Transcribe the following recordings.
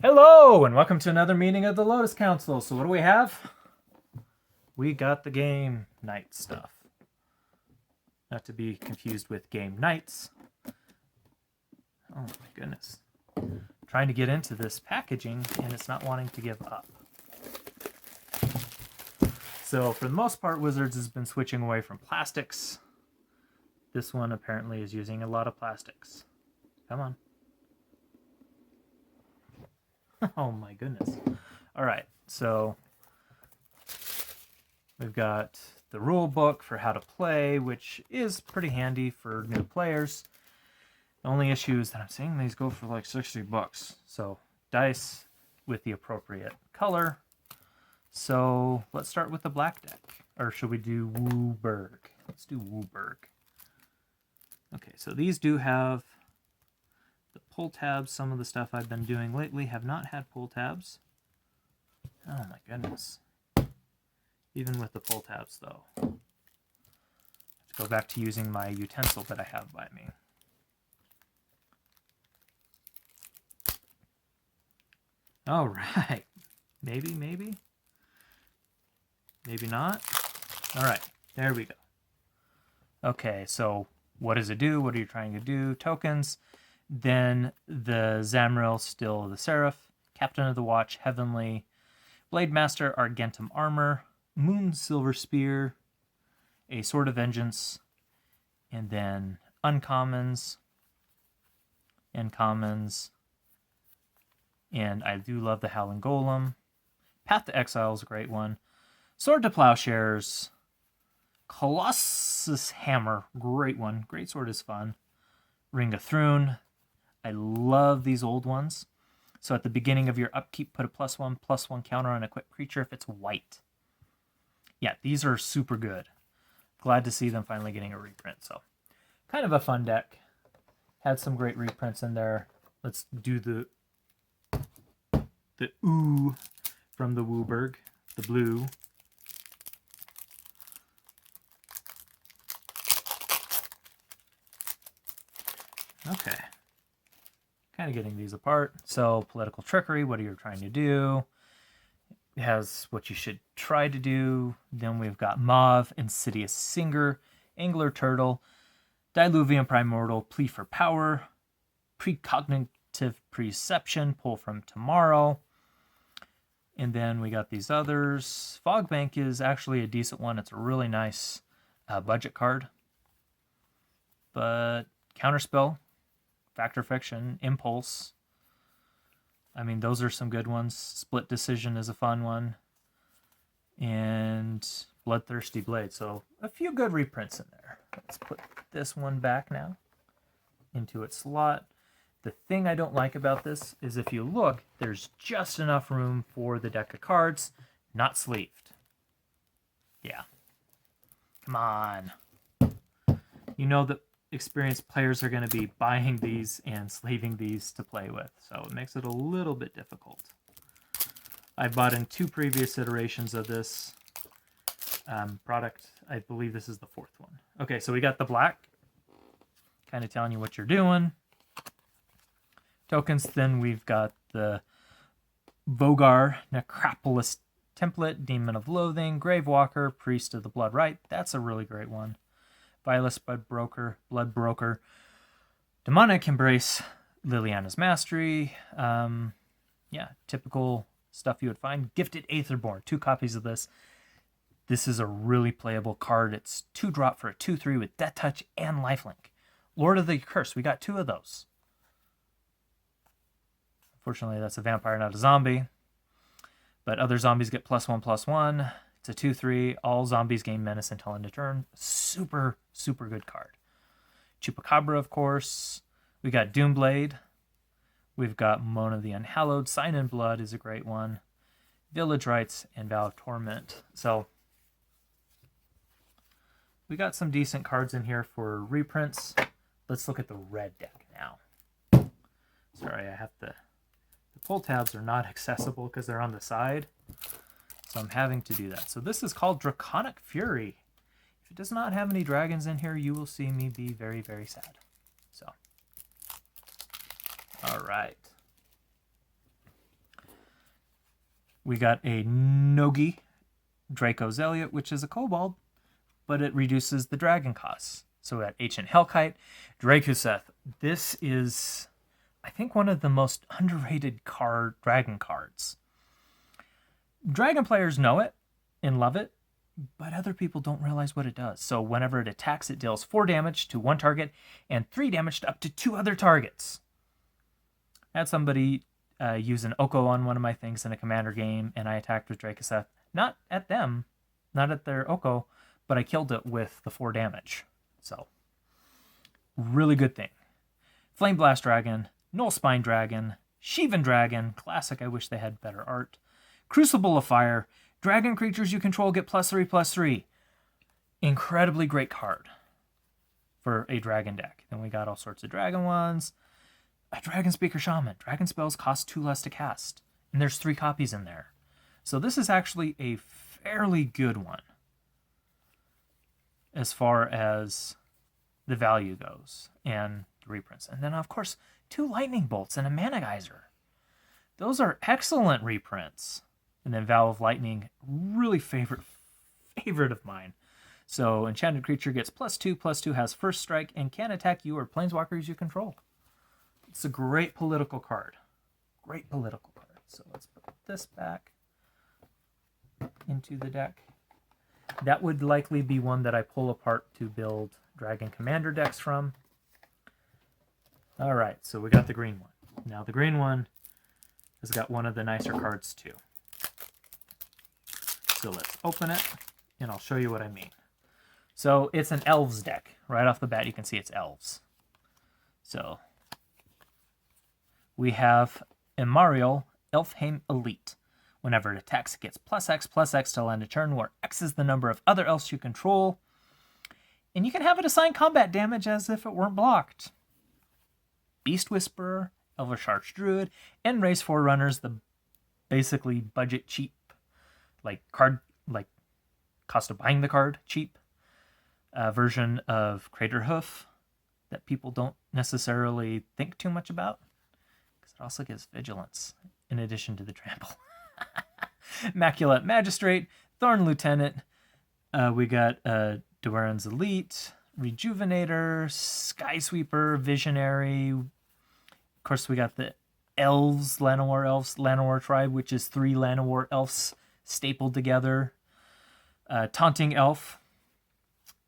Hello, and welcome to another meeting of the Lotus Council. So what do we have? We got the game night stuff. Not to be confused with game nights. Oh my goodness. Trying to get into this packaging, and it's not wanting to give up. So for the most part, Wizards has been switching away from plastics. This one apparently is using a lot of plastics. Come on. Oh my goodness. All right, so we've got the rule book for how to play, which is pretty handy for new players. The only issue is that I'm seeing these go for like $60. So dice with the appropriate color. So let's start with the black deck. Or should we do Wooburg? Let's do Wooburg. Okay, so these do have the pull tabs. Some of the stuff I've been doing lately have not had pull tabs. Oh my goodness. Even with the pull tabs though. Let's go back to using my utensil that I have by me. All right. Maybe. Maybe not. All right. There we go. Okay, so what does it do? What are you trying to do? Tokens. Then the Zamril, Still the Seraph, Captain of the Watch, Heavenly, Blade Master, Argentum Armor, Moon Silver Spear, a Sword of Vengeance, and then uncommons and commons. And I do love the Howling Golem. Path to Exile is a great one. Sword to Plowshares. Colossus Hammer, great one. Great sword is fun. Ring of Thrune. I love these old ones. So at the beginning of your upkeep, put a +1/+1 counter on a equipped creature if it's white. Yeah, these are super good. Glad to see them finally getting a reprint. So kind of a fun deck. Had some great reprints in there. Let's do the ooh from the Wooburg, the blue. Okay. Kind of getting these apart. So, political trickery, what are you trying to do? It has what you should try to do. Then we've got Mauve, Insidious Singer, Angler Turtle, Diluvian Primordial, Plea for Power, Precognitive Perception, Pull from Tomorrow. And then we got these others. Fogbank is actually a decent one. It's a really nice budget card. But Counterspell, Fact or Fiction, Impulse. I mean, those are some good ones. Split Decision is a fun one. And Bloodthirsty Blade. So a few good reprints in there. Let's put this one back now into its slot. The thing I don't like about this is if you look, there's just enough room for the deck of cards, not sleeved. Yeah. Come on. You know that experienced players are going to be buying these and sleeving these to play with, so it makes it a little bit difficult. I bought in 2 previous iterations of this product. I believe this is the 4th one. Okay, so we got the black, kind of telling you what you're doing. Tokens, then we've got the Vogar, Necropolis Template, Demon of Loathing, Gravewalker, Priest of the Blood Rite. That's a really great one. Violus Blood Broker, Demonic Embrace, Liliana's Mastery. Yeah, typical stuff you would find. Gifted Aetherborn, 2 copies of this. This is a really playable card. It's 2-drop for a 2/3 with Death Touch and Lifelink. Lord of the Curse, we got 2 of those. Unfortunately, that's a vampire, not a zombie. But other zombies get +1/+1. It's a 2/3. All zombies gain menace until end of turn. Super, super good card. Chupacabra, of course. We got Doomblade. We've got Mona the Unhallowed. Sign in Blood is a great one. Village Rites and Vow of Torment. So we got some decent cards in here for reprints. Let's look at the red deck now. Sorry, I have to... The pull tabs are not accessible because they're on the side. So I'm having to do that. So this is called Draconic Fury. If it does not have any dragons in here, you will see me be very, very sad. So, all right. We got a Nogi Draco Zealot, which is a kobold, but it reduces the dragon costs. So we got Ancient Hellkite, Drakuseth. This is, I think, one of the most underrated dragon cards. Dragon players know it and love it, but other people don't realize what it does. So whenever it attacks, it deals 4 damage to one target and 3 damage to up to 2 other targets. I had somebody use an Oko on one of my things in a commander game, and I attacked with Drakuseth. Not at them, not at their Oko, but I killed it with the 4 damage. So, really good thing. Flame Blast Dragon, Null Spine Dragon, Shivan Dragon, classic, I wish they had better art. Crucible of Fire, dragon creatures you control get +3/+3. Incredibly great card for a dragon deck. Then we got all sorts of dragon ones. A Dragon Speaker Shaman. Dragon spells cost 2 less to cast. And there's 3 copies in there. So this is actually a fairly good one as far as the value goes and the reprints. And then, of course, 2 Lightning Bolts and a Mana Geyser. Those are excellent reprints. And then Vow of Lightning, really favorite of mine. So enchanted creature gets +2/+2, has first strike, and can attack you or planeswalkers you control. It's a great political card. Great political card. So let's put this back into the deck. That would likely be one that I pull apart to build Dragon Commander decks from. All right, so we got the green one. Now the green one has got one of the nicer cards too. So let's open it, and I'll show you what I mean. So it's an Elves deck. Right off the bat, you can see it's Elves. So we have Emariel Elfheim Elite. Whenever it attacks, it gets +X/+X till end of turn, where X is the number of other elves you control. And you can have it assign combat damage as if it weren't blocked. Beast Whisperer, Elvish Archdruid, and Race Forerunners, the basically budget cheap, cost of buying the card cheap version of Craterhoof that people don't necessarily think too much about, because it also gives vigilance in addition to the trample. Immaculate Magistrate, Thorn Lieutenant, we got Duran's Elite, Rejuvenator, Skysweeper, Visionary. Of course, we got the Llanowar Tribe, which is 3 Llanowar Elves stapled together. Taunting Elf,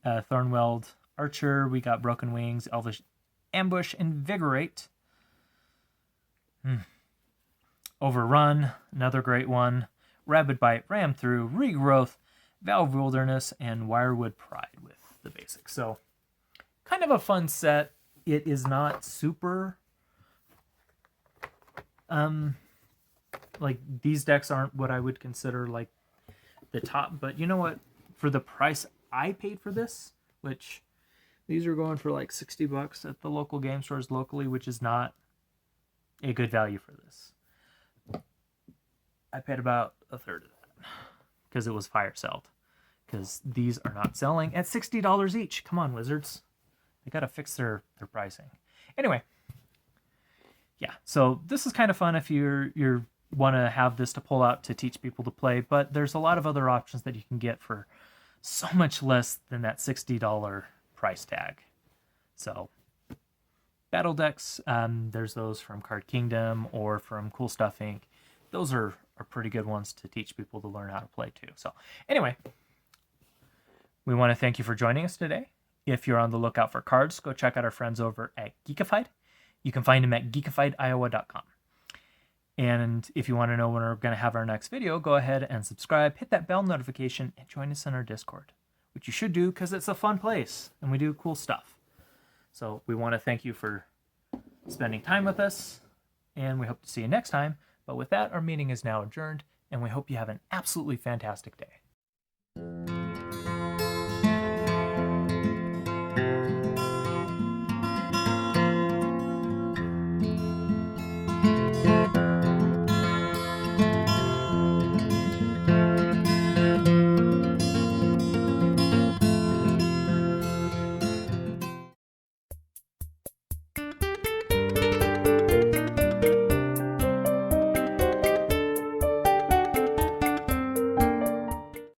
Thornweld Archer. We got Broken Wings, Elvish Ambush, Invigorate. Overrun, another great one. Rabid Bite, Ram Through, Regrowth, Valve Wilderness, and Wirewood Pride with the basics. So, kind of a fun set. It is not super... these decks aren't what I would consider, the top. But you know what? For the price I paid for this, which these are going for $60 at the local game stores locally, which is not a good value for this. I paid about a third of that because it was fire sold. Because these are not selling at $60 each. Come on, Wizards. They got to fix their pricing. Anyway, yeah, so this is kind of fun if you're want to have this to pull out to teach people to play, but there's a lot of other options that you can get for so much less than that $60 price tag. So, battle decks, there's those from Card Kingdom or from Cool Stuff Inc. Those are pretty good ones to teach people to learn how to play too. So, anyway, we want to thank you for joining us today. If you're on the lookout for cards, go check out our friends over at Geekified. You can find them at geekifiediowa.com. And if you want to know when we're going to have our next video, go ahead and subscribe, hit that bell notification, and join us in our Discord, which you should do because it's a fun place and we do cool stuff. So we want to thank you for spending time with us, and we hope to see you next time. But with that, our meeting is now adjourned, and we hope you have an absolutely fantastic day.